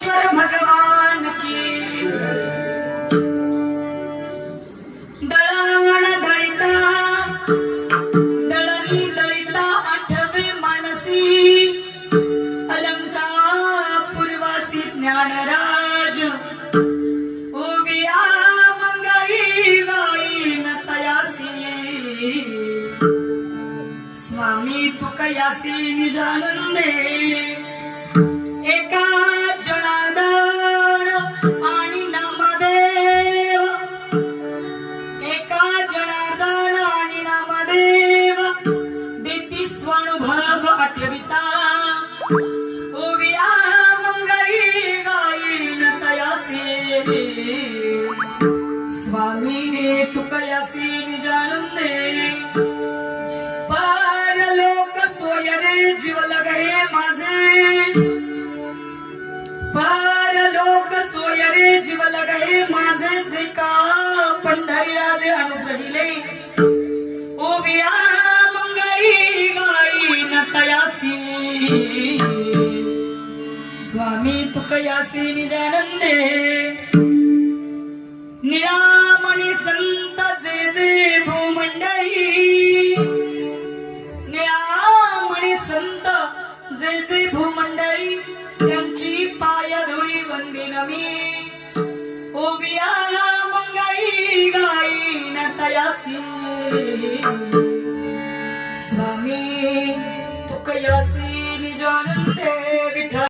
भगवान की दळण दळिता दळणी दळिता आठवे मानसी अलंकार पूर्वासी ज्ञानराज उबिया मंगई गाई न तयासी स्वामी तुकयासी निजानंदे एका जनार्दन आणि नामदेव एका जनार्दन आणि नामदेव देती स्वानुभव आठविता उबिया मंगई गायीन तयासी स्वामी तुकयासी निजानंदे परलोक सोयरे जीव लगे माझे परलोक सोयरे जीव लगे माझे जे का पंढरीराजे अनुग्रहिले उबिया मंगई गायीन तयासी स्वामी तुकयासी निजानंदे निळामणी संत जे जे भूमंडळी निळामणी संत जे जे भूमंडळी त्यांची पायधुळी वंदिन मी उबिया मंगई गायीन तयासी स्वामी तुकयासी निजानंदे